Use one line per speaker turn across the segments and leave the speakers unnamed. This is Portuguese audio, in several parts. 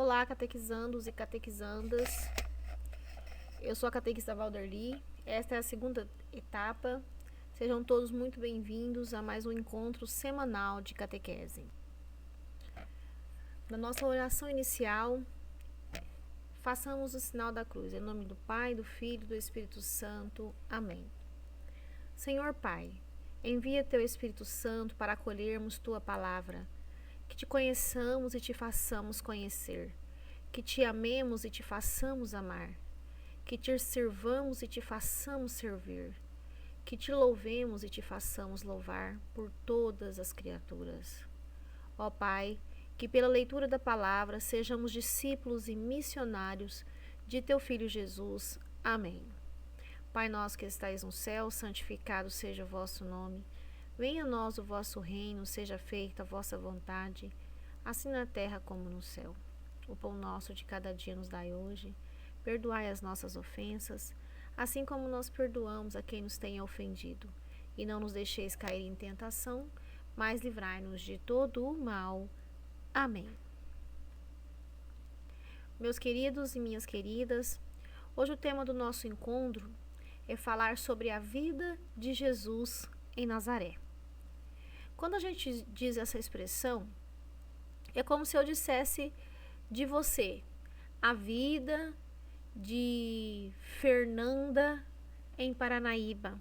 Olá, catequizandos e catequizandas. Eu sou a catequista Valderli. Esta é a segunda etapa. Sejam todos muito bem-vindos a mais um encontro semanal de catequese. Na nossa oração inicial, façamos o sinal da cruz. Em nome do Pai, do Filho e do Espírito Santo. Amém. Senhor Pai, envia Teu Espírito Santo para acolhermos Tua palavra, que Te conheçamos e Te façamos conhecer, que Te amemos e Te façamos amar, que Te sirvamos e Te façamos servir, que Te louvemos e Te façamos louvar por todas as criaturas. Ó Pai, que pela leitura da palavra sejamos discípulos e missionários de Teu Filho Jesus. Amém. Pai nosso que estais no céu, santificado seja o vosso nome. Venha a nós o vosso reino, seja feita a vossa vontade, assim na terra como no céu. O pão nosso de cada dia nos dai hoje. Perdoai as nossas ofensas, assim como nós perdoamos a quem nos tenha ofendido. E não nos deixeis cair em tentação, mas livrai-nos de todo o mal. Amém. Meus queridos e minhas queridas, hoje o tema do nosso encontro é falar sobre a vida de Jesus em Nazaré. Quando a gente diz essa expressão, é como se eu dissesse de você, a vida de Fernanda em Paranaíba,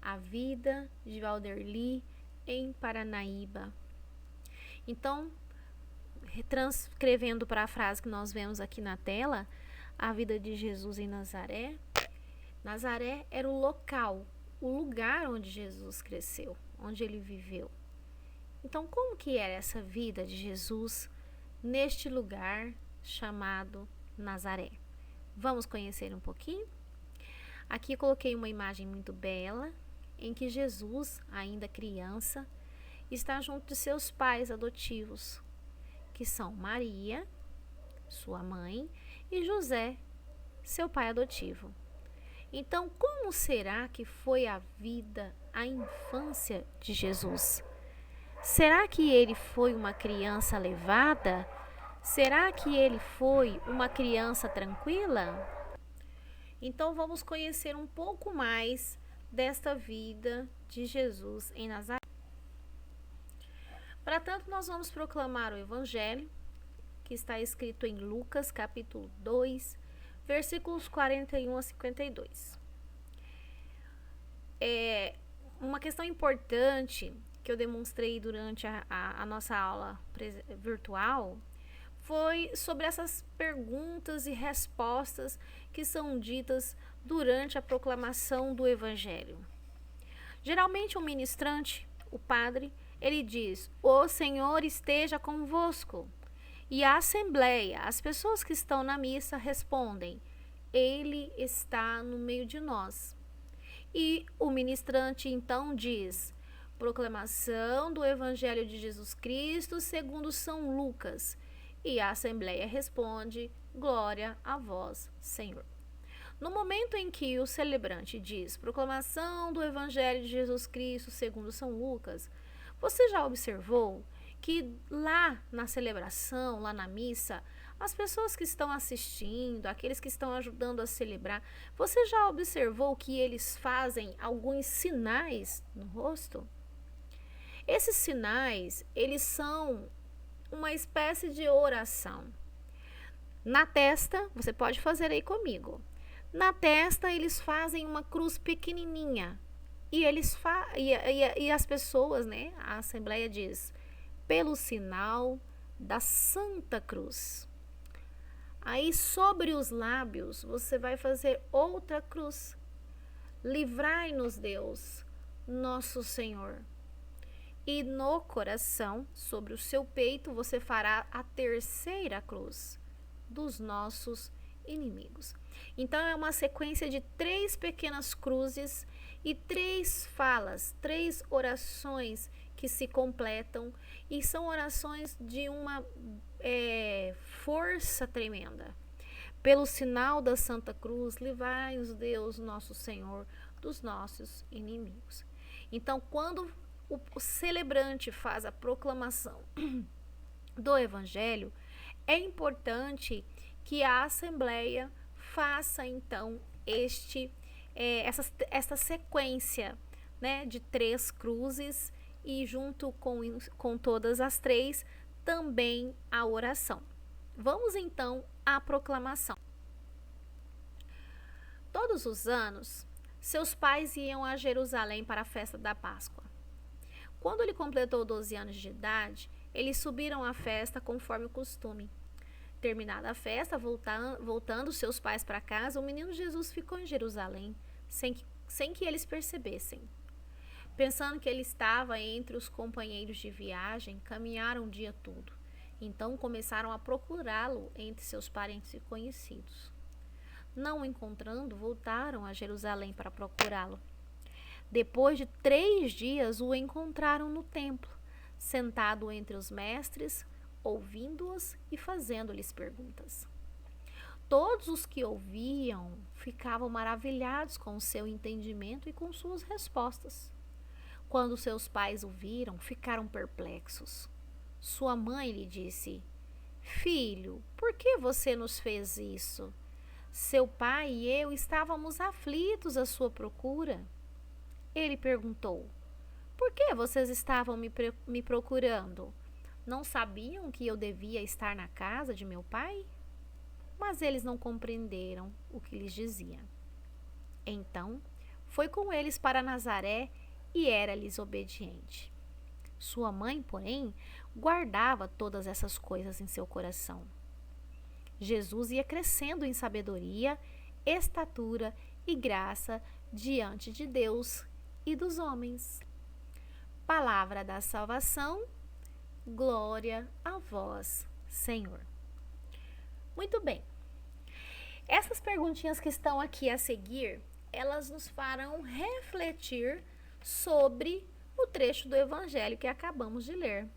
a vida de Valderli em Paranaíba. Então, transcrevendo para a frase que nós vemos aqui na tela, a vida de Jesus em Nazaré. Nazaré era o local, o lugar onde Jesus cresceu, onde ele viveu. Então, como que era essa vida de Jesus neste lugar chamado Nazaré? Vamos conhecer um pouquinho? Aqui eu coloquei uma imagem muito bela, em que Jesus, ainda criança, está junto de seus pais adotivos, que são Maria, sua mãe, e José, seu pai adotivo. Então, como será que foi a vida, a infância de Jesus? Será que ele foi uma criança levada? Será que ele foi uma criança tranquila? Então, vamos conhecer um pouco mais desta vida de Jesus em Nazaré. Para tanto, nós vamos proclamar o Evangelho, que está escrito em Lucas, capítulo 2, versículos 41 a 52. Uma questão importante que eu demonstrei durante a nossa aula virtual foi sobre essas perguntas e respostas que são ditas durante a proclamação do Evangelho. Geralmente, o ministrante, o padre, ele diz: "O Senhor esteja convosco." E a assembleia, as pessoas que estão na missa, respondem: "Ele está no meio de nós." E o ministrante então diz: "Proclamação do Evangelho de Jesus Cristo segundo São Lucas." E a assembleia responde: "Glória a vós, Senhor." No momento em que o celebrante diz proclamação do Evangelho de Jesus Cristo segundo São Lucas, você já observou que lá na celebração, lá na missa, as pessoas que estão assistindo, aqueles que estão ajudando a celebrar, você já observou que eles fazem alguns sinais no rosto? Esses sinais, eles são uma espécie de oração. Na testa, você pode fazer aí comigo. Na testa, eles fazem uma cruz pequenininha. E as pessoas, né, a assembleia diz: "Pelo sinal da Santa Cruz." Aí sobre os lábios você vai fazer outra cruz: "Livrai-nos, Deus, nosso Senhor." E no coração, sobre o seu peito, você fará a terceira cruz: "Dos nossos inimigos." Então é uma sequência de 3 pequenas cruzes e 3 falas, 3 orações que se completam, e são orações de uma força tremenda. Pelo sinal da Santa Cruz, livrai-nos, Deus, nosso Senhor, dos nossos inimigos. Então, quando o celebrante faz a proclamação do Evangelho, é importante que a Assembleia faça então essa sequência, né, de 3 cruzes e junto com todas as 3 também a oração. Vamos então à proclamação. Todos os anos, seus pais iam a Jerusalém para a festa da Páscoa. Quando ele completou 12 anos de idade, eles subiram à festa conforme o costume. Terminada a festa, voltando seus pais para casa, o menino Jesus ficou em Jerusalém, sem que eles percebessem. Pensando que ele estava entre os companheiros de viagem, caminharam o dia todo. Então começaram a procurá-lo entre seus parentes e conhecidos. Não o encontrando, voltaram a Jerusalém para procurá-lo. Depois de 3 dias, o encontraram no templo, sentado entre os mestres, ouvindo-os e fazendo-lhes perguntas. Todos os que ouviam ficavam maravilhados com o seu entendimento e com suas respostas. Quando seus pais o viram, ficaram perplexos. Sua mãe lhe disse: Filho, por que você nos fez isso? Seu pai e eu estávamos aflitos à sua procura. Ele perguntou: Por que vocês estavam me procurando? Não sabiam que eu devia estar na casa de meu pai? Mas eles não compreenderam o que lhes dizia. Então, foi com eles para Nazaré e era-lhes obediente. Sua mãe, porém, guardava todas essas coisas em seu coração. Jesus ia crescendo em sabedoria, estatura e graça diante de Deus e dos homens. Palavra da salvação, glória a vós, Senhor. Muito bem. Essas perguntinhas que estão aqui a seguir, elas nos farão refletir sobre o trecho do Evangelho que acabamos de ler.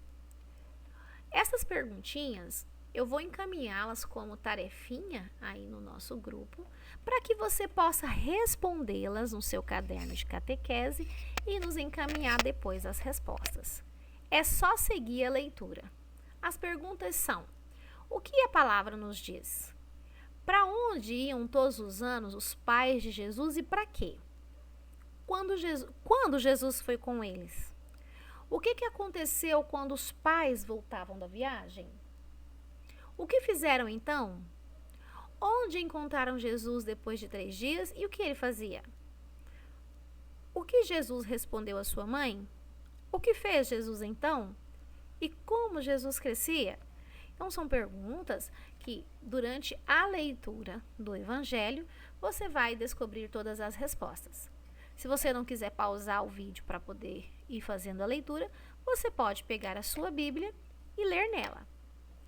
Essas perguntinhas, eu vou encaminhá-las como tarefinha aí no nosso grupo, para que você possa respondê-las no seu caderno de catequese e nos encaminhar depois as respostas. É só seguir a leitura. As perguntas são: o que a palavra nos diz? Para onde iam todos os anos os pais de Jesus e para quê? Quando Jesus foi com eles? O que aconteceu quando os pais voltavam da viagem? O que fizeram então? Onde encontraram Jesus depois de 3 dias e o que ele fazia? O que Jesus respondeu à sua mãe? O que fez Jesus então? E como Jesus crescia? Então, são perguntas que, durante a leitura do Evangelho, você vai descobrir todas as respostas. Se você não quiser pausar o vídeo para poder ir fazendo a leitura, você pode pegar a sua Bíblia e ler nela.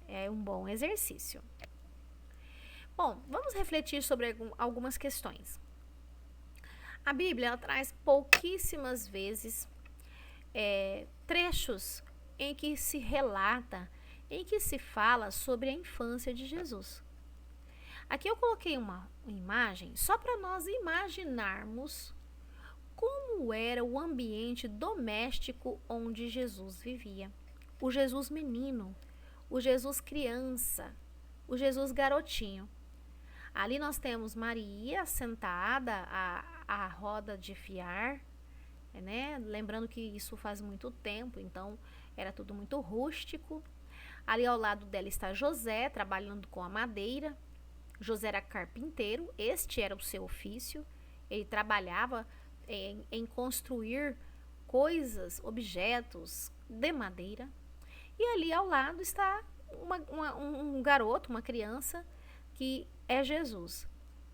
É um bom exercício. Bom, vamos refletir sobre algumas questões. A Bíblia ela traz pouquíssimas vezes trechos em que se relata, em que se fala sobre a infância de Jesus. Aqui eu coloquei uma imagem só para nós imaginarmos como era o ambiente doméstico onde Jesus vivia. O Jesus menino, o Jesus criança, o Jesus garotinho. Ali nós temos Maria sentada à roda de fiar, né? Lembrando que isso faz muito tempo, então era tudo muito rústico. Ali ao lado dela está José, trabalhando com a madeira. José era carpinteiro, este era o seu ofício. Ele trabalhava em construir coisas, objetos de madeira. E ali ao lado está um garoto, uma criança, que é Jesus,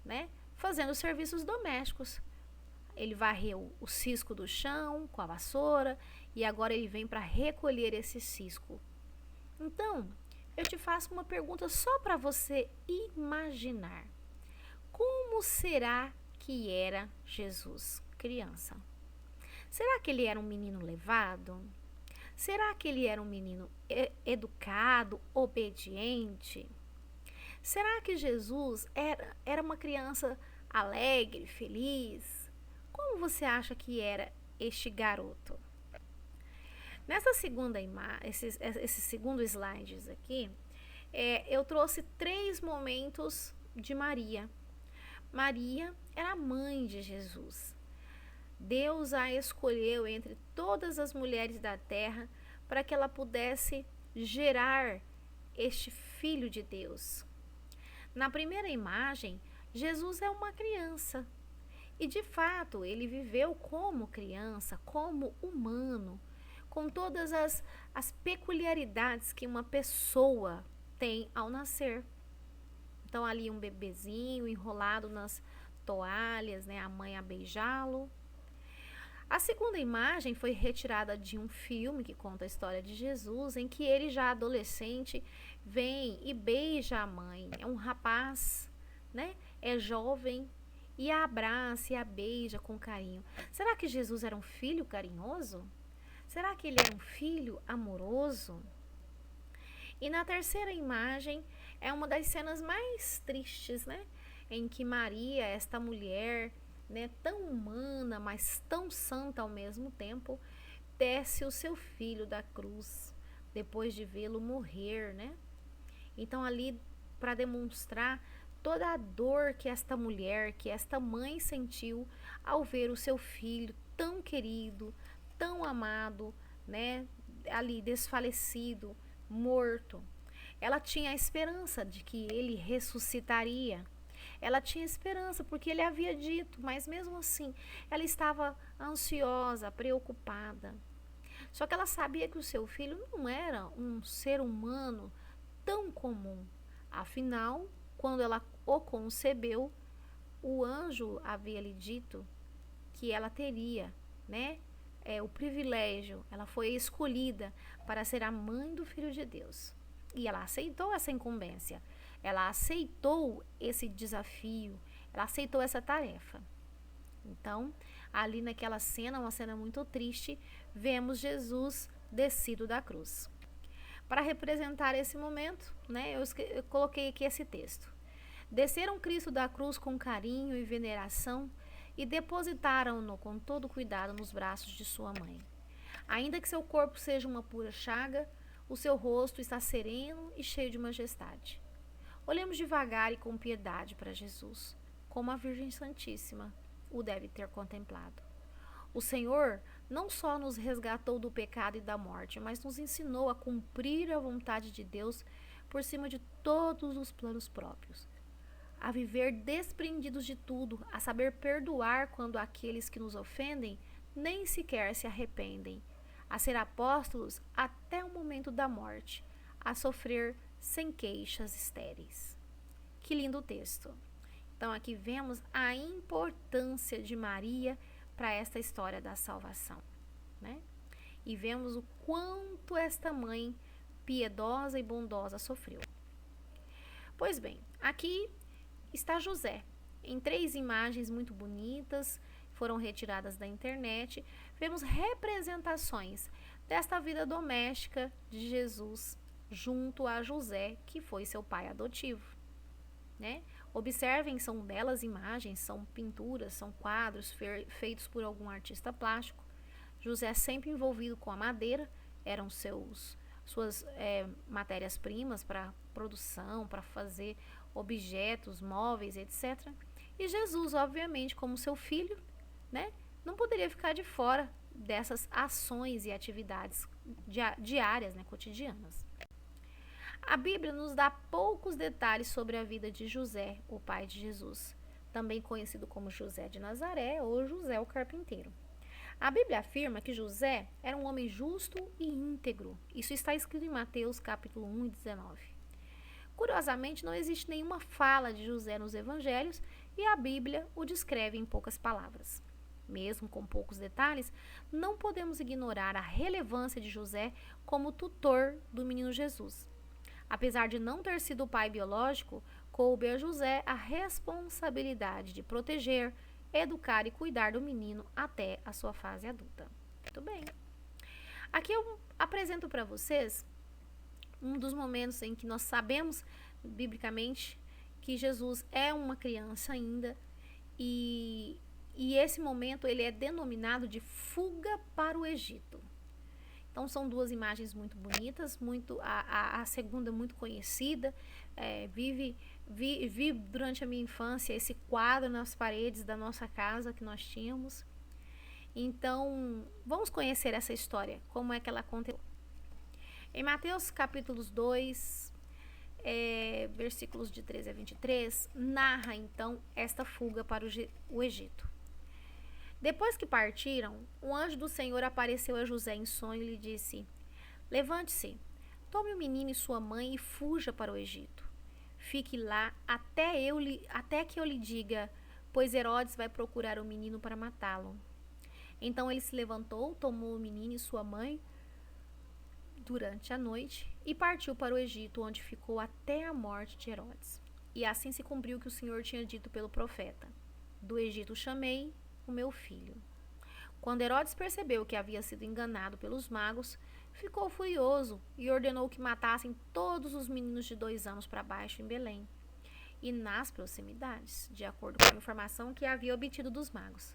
né? Fazendo serviços domésticos. Ele varreu o cisco do chão com a vassoura e agora ele vem para recolher esse cisco. Então, eu te faço uma pergunta só para você imaginar. Como será que era Jesus criança? Será que ele era um menino levado? Será que ele era um menino educado, obediente? Será que Jesus era uma criança alegre, feliz? Como você acha que era este garoto? Nessa segunda imagem, esses segundos slides aqui, eu trouxe 3 momentos de Maria. Maria era a mãe de Jesus. Deus a escolheu entre todas as mulheres da terra para que ela pudesse gerar este Filho de Deus. Na primeira imagem, Jesus é uma criança. E de fato, ele viveu como criança, como humano, com todas as peculiaridades que uma pessoa tem ao nascer. Então, ali um bebezinho enrolado nas toalhas, né, a mãe a beijá-lo. A segunda imagem foi retirada de um filme que conta a história de Jesus, em que ele, já adolescente, vem e beija a mãe. É um rapaz, né? É jovem e a abraça e a beija com carinho. Será que Jesus era um filho carinhoso? Será que ele era um filho amoroso? E na terceira imagem é uma das cenas mais tristes, né? Em que Maria, esta mulher, né, tão humana, mas tão santa ao mesmo tempo, desce o seu filho da cruz, depois de vê-lo morrer, né? Então, ali, para demonstrar toda a dor que esta mulher, que esta mãe sentiu ao ver o seu filho tão querido, tão amado, né, ali desfalecido, morto. Ela tinha a esperança de que ele ressuscitaria. Ela tinha esperança porque ele havia dito, mas mesmo assim, ela estava ansiosa, preocupada. Só que ela sabia que o seu filho não era um ser humano tão comum. Afinal, quando ela o concebeu, o anjo havia lhe dito que ela teria, né, o privilégio, ela foi escolhida para ser a mãe do Filho de Deus. E ela aceitou essa incumbência, ela aceitou esse desafio, ela aceitou essa tarefa. Então, ali naquela cena, uma cena muito triste, vemos Jesus descido da cruz. Para representar esse momento, né, eu coloquei aqui esse texto. Desceram Cristo da cruz com carinho e veneração e depositaram-no com todo cuidado nos braços de sua mãe. Ainda que seu corpo seja uma pura chaga, o seu rosto está sereno e cheio de majestade. Olhemos devagar e com piedade para Jesus, como a Virgem Santíssima o deve ter contemplado. O Senhor não só nos resgatou do pecado e da morte, mas nos ensinou a cumprir a vontade de Deus por cima de todos os planos próprios, a viver desprendidos de tudo, a saber perdoar quando aqueles que nos ofendem nem sequer se arrependem, a ser apóstolos até o momento da morte, a sofrer sem queixas estéreis. Que lindo texto! Então aqui vemos a importância de Maria para esta história da salvação, né? E vemos o quanto esta mãe piedosa e bondosa sofreu. Pois bem, aqui está José, em 3 imagens muito bonitas, foram retiradas da internet. Vemos representações desta vida doméstica de Jesus junto a José, que foi seu pai adotivo, né? Observem, são belas imagens, são pinturas, são quadros feitos por algum artista plástico. José sempre envolvido com a madeira, eram suas matérias-primas para produção, para fazer objetos, móveis, etc. E Jesus, obviamente, como seu filho, né, não poderia ficar de fora dessas ações e atividades diárias, né, cotidianas. A Bíblia nos dá poucos detalhes sobre a vida de José, o pai de Jesus, também conhecido como José de Nazaré ou José o carpinteiro. A Bíblia afirma que José era um homem justo e íntegro. Isso está escrito em Mateus capítulo 1 e 19. Curiosamente, não existe nenhuma fala de José nos evangelhos e a Bíblia o descreve em poucas palavras. Mesmo com poucos detalhes, não podemos ignorar a relevância de José como tutor do menino Jesus. Apesar de não ter sido o pai biológico, coube a José a responsabilidade de proteger, educar e cuidar do menino até a sua fase adulta. Muito bem. Aqui eu apresento para vocês um dos momentos em que nós sabemos, biblicamente, que Jesus é uma criança ainda e esse momento ele é denominado de fuga para o Egito. Então são duas imagens muito bonitas, a segunda muito conhecida, vi durante a minha infância esse quadro nas paredes da nossa casa que nós tínhamos. Então, vamos conhecer essa história, como é que ela aconteceu. Em Mateus capítulos 2, versículos de 13 a 23, narra então esta fuga para o Egito. Depois que partiram, um anjo do Senhor apareceu a José em sonho e lhe disse: Levante-se, tome o menino e sua mãe e fuja para o Egito. Fique lá até que eu lhe diga, pois Herodes vai procurar o menino para matá-lo. Então ele se levantou, tomou o menino e sua mãe durante a noite e partiu para o Egito, onde ficou até a morte de Herodes. E assim se cumpriu o que o Senhor tinha dito pelo profeta: Do Egito chamei o meu filho. Quando Herodes percebeu que havia sido enganado pelos magos, ficou furioso e ordenou que matassem todos os meninos de 2 anos para baixo em Belém e nas proximidades, de acordo com a informação que havia obtido dos magos.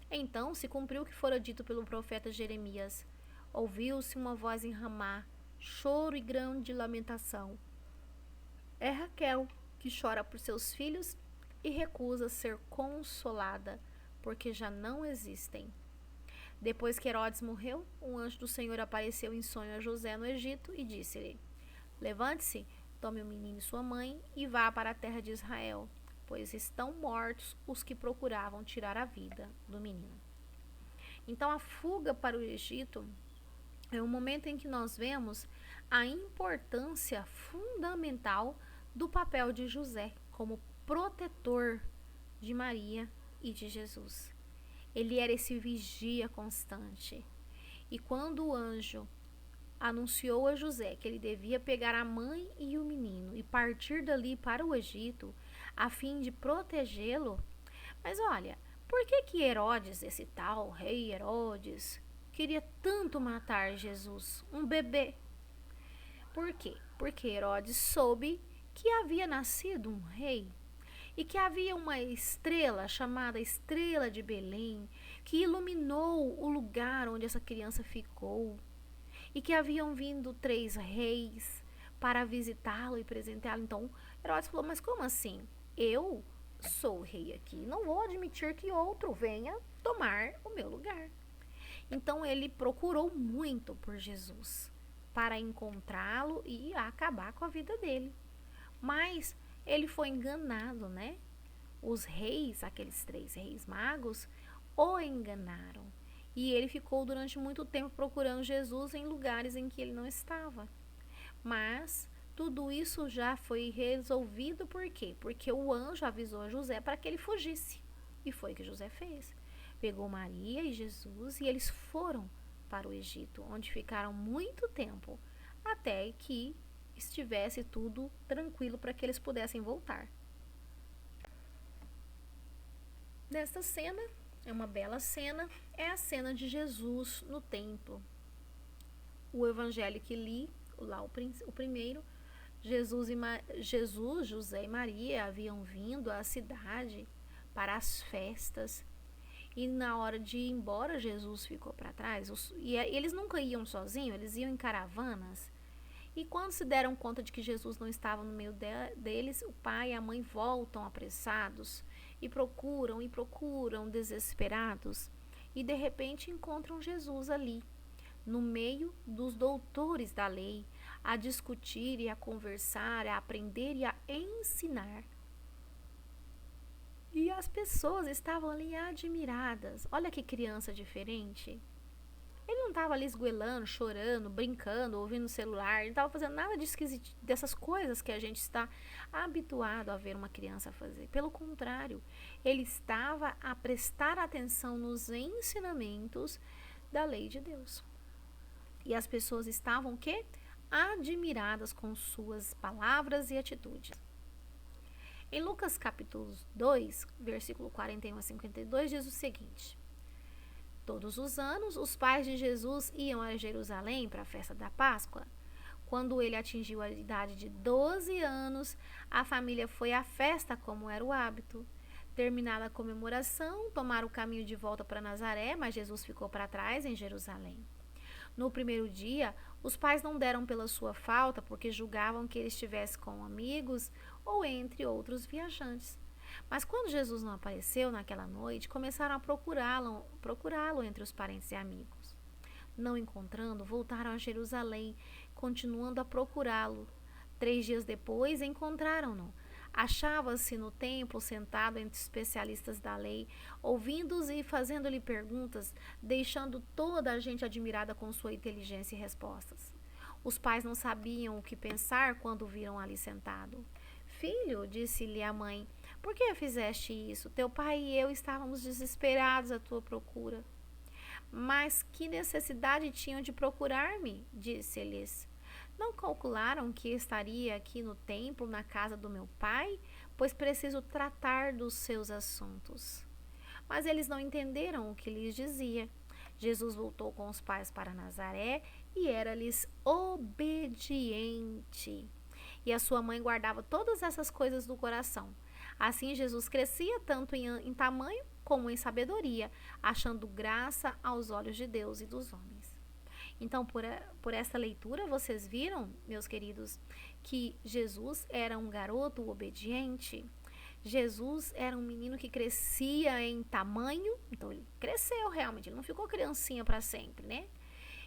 Então se cumpriu o que fora dito pelo profeta Jeremias. Ouviu-se uma voz em Ramá, choro e grande lamentação. É Raquel, que chora por seus filhos e recusa ser consolada, porque já não existem. Depois que Herodes morreu, um anjo do Senhor apareceu em sonho a José no Egito e disse-lhe: Levante-se, tome o menino e sua mãe e vá para a terra de Israel, pois estão mortos os que procuravam tirar a vida do menino. Então a fuga para o Egito é o momento em que nós vemos a importância fundamental do papel de José como protetor de Maria e de Jesus. Ele era esse vigia constante. E quando o anjo anunciou a José que ele devia pegar a mãe e o menino e partir dali para o Egito, a fim de protegê-lo. Mas olha, por que Herodes, esse tal rei Herodes, queria tanto matar Jesus, um bebê? Por quê? Porque Herodes soube que havia nascido um rei e que havia uma estrela chamada Estrela de Belém que iluminou o lugar onde essa criança ficou e que haviam vindo 3 reis para visitá-lo e presenteá-lo. Então Herodes falou: mas como assim? Eu sou o rei aqui, não vou admitir que outro venha tomar o meu lugar. Então ele procurou muito por Jesus para encontrá-lo e acabar com a vida dele. Mas ele foi enganado, né? Os reis, aqueles 3 reis magos, o enganaram. E ele ficou durante muito tempo procurando Jesus em lugares em que ele não estava. Mas tudo isso já foi resolvido, por quê? Porque o anjo avisou a José para que ele fugisse. E foi o que José fez. Pegou Maria e Jesus e eles foram para o Egito, onde ficaram muito tempo, até que estivesse tudo tranquilo para que eles pudessem voltar. Nesta cena, é uma bela cena, é a cena de Jesus no templo. O evangelho que li, lá o primeiro, Jesus, José e Maria haviam vindo à cidade para as festas. E na hora de ir embora, Jesus ficou para trás. E eles nunca iam sozinhos, eles iam em caravanas. E quando se deram conta de que Jesus não estava no meio deles, o pai e a mãe voltam apressados e procuram desesperados. E de repente encontram Jesus ali, no meio dos doutores da lei, a discutir e a conversar, a aprender e a ensinar. E as pessoas estavam ali admiradas. Olha que criança diferente. Ele não estava ali esgoelando, chorando, brincando, ouvindo o celular. Ele não estava fazendo nada de esquisito, dessas coisas que a gente está habituado a ver uma criança fazer. Pelo contrário, ele estava a prestar atenção nos ensinamentos da lei de Deus. E as pessoas estavam o quê? Admiradas com suas palavras e atitudes. Em Lucas capítulo 2, versículo 41 a 52, diz o seguinte: Todos os anos, os pais de Jesus iam a Jerusalém para a festa da Páscoa. Quando ele atingiu a idade de 12 anos, a família foi à festa como era o hábito. Terminada a comemoração, tomaram o caminho de volta para Nazaré, mas Jesus ficou para trás em Jerusalém. No primeiro dia, os pais não deram pela sua falta porque julgavam que ele estivesse com amigos ou entre outros viajantes. Mas quando Jesus não apareceu naquela noite, começaram a procurá-lo entre os parentes e amigos. Não encontrando, voltaram a Jerusalém, continuando a procurá-lo. 3 dias depois, encontraram-no. Achava-se no templo, sentado entre especialistas da lei, ouvindo-os e fazendo-lhe perguntas, deixando toda a gente admirada com sua inteligência e respostas. Os pais não sabiam o que pensar quando o viram ali sentado. Filho, disse-lhe a mãe, por que fizeste isso? Teu pai e eu estávamos desesperados à tua procura. Mas que necessidade tinham de procurar-me? Disse-lhes. Não calcularam que estaria aqui no templo, na casa do meu pai? Pois preciso tratar dos seus assuntos. Mas eles não entenderam o que lhes dizia. Jesus voltou com os pais para Nazaré e era-lhes obediente. E a sua mãe guardava todas essas coisas no coração. Assim, Jesus crescia tanto em tamanho como em sabedoria, achando graça aos olhos de Deus e dos homens. Então, por essa leitura, vocês viram, meus queridos, que Jesus era um garoto obediente. Jesus era um menino que crescia em tamanho, então ele cresceu realmente, ele não ficou criancinha para sempre, né?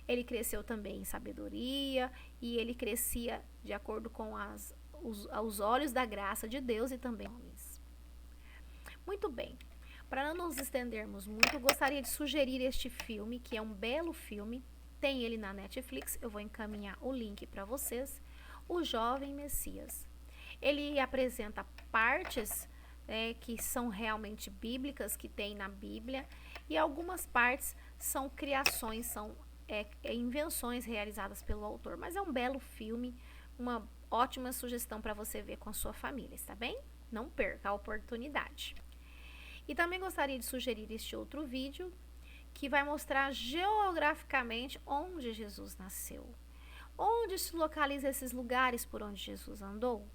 Ele cresceu também em sabedoria e ele crescia de acordo com os olhos da graça de Deus e também homens. Muito bem, para não nos estendermos muito, eu gostaria de sugerir este filme, que é um belo filme, tem ele na Netflix, eu vou encaminhar o link para vocês, O Jovem Messias. Ele apresenta partes que são realmente bíblicas, que tem na Bíblia, e algumas partes são criações, são invenções realizadas pelo autor. Mas é um belo filme, uma ótima sugestão para você ver com a sua família, está bem? Não perca a oportunidade. E também gostaria de sugerir este outro vídeo, que vai mostrar geograficamente onde Jesus nasceu. Onde se localizam esses lugares por onde Jesus andou?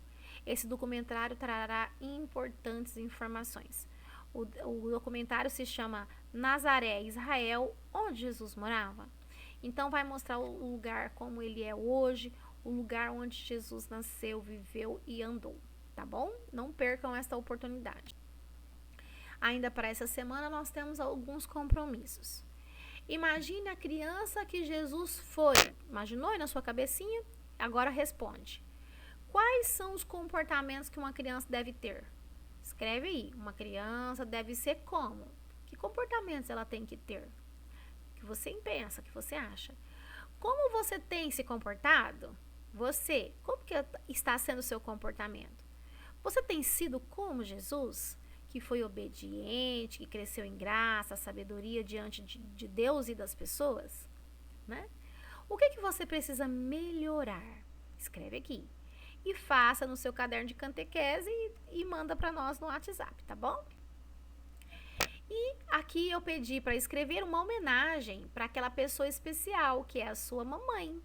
Esse documentário trará importantes informações. O documentário se chama Nazaré, Israel, onde Jesus morava. Então vai mostrar o lugar como ele é hoje, o lugar onde Jesus nasceu, viveu e andou, tá bom? Não percam esta oportunidade. Ainda para essa semana nós temos alguns compromissos. Imagine a criança que Jesus foi. Imaginou aí na sua cabecinha? Agora responde. Quais são os comportamentos que uma criança deve ter? Escreve aí. Uma criança deve ser como? Que comportamentos ela tem que ter? Que você pensa, que você acha? Como você tem se comportado? Você, como que está sendo o seu comportamento? Você tem sido como Jesus? Que foi obediente, que cresceu em graça, sabedoria diante de Deus e das pessoas, né? O que você precisa melhorar? Escreve aqui. E faça no seu caderno de catequese e manda para nós no WhatsApp, tá bom? E aqui eu pedi para escrever uma homenagem para aquela pessoa especial, que é a sua mamãe.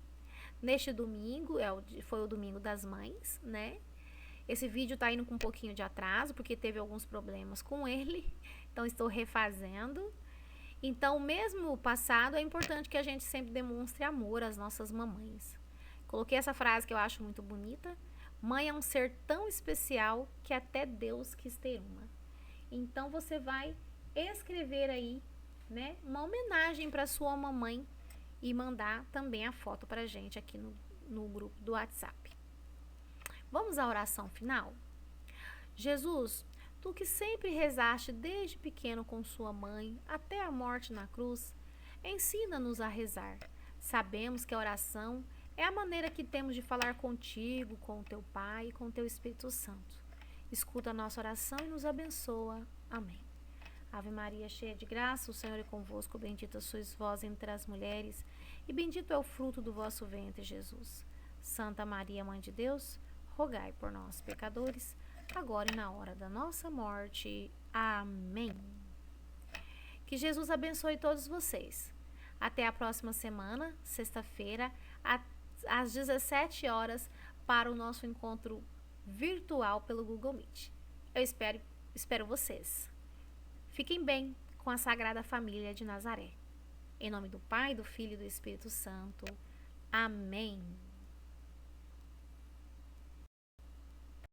Neste domingo, foi o domingo das mães, né? Esse vídeo tá indo com um pouquinho de atraso, porque teve alguns problemas com ele, então estou refazendo. Então, mesmo o passado, é importante que a gente sempre demonstre amor às nossas mamães. Coloquei essa frase que eu acho muito bonita. Mãe é um ser tão especial que até Deus quis ter uma. Então, você vai escrever aí, né, uma homenagem para sua mamãe e mandar também a foto pra gente aqui no grupo do WhatsApp. Vamos à oração final? Jesus, tu que sempre rezaste desde pequeno com sua mãe até a morte na cruz, ensina-nos a rezar. Sabemos que a oração é a maneira que temos de falar contigo, com o teu Pai e com o teu Espírito Santo. Escuta a nossa oração e nos abençoa. Amém. Ave Maria, cheia de graça, o Senhor é convosco, bendita sois vós entre as mulheres, e bendito é o fruto do vosso ventre, Jesus. Santa Maria, Mãe de Deus, rogai por nós, pecadores, agora e na hora da nossa morte. Amém. Que Jesus abençoe todos vocês. Até a próxima semana, sexta-feira, às 17 horas, para o nosso encontro virtual pelo Google Meet. Eu espero vocês. Fiquem bem com a Sagrada Família de Nazaré. Em nome do Pai, do Filho e do Espírito Santo. Amém.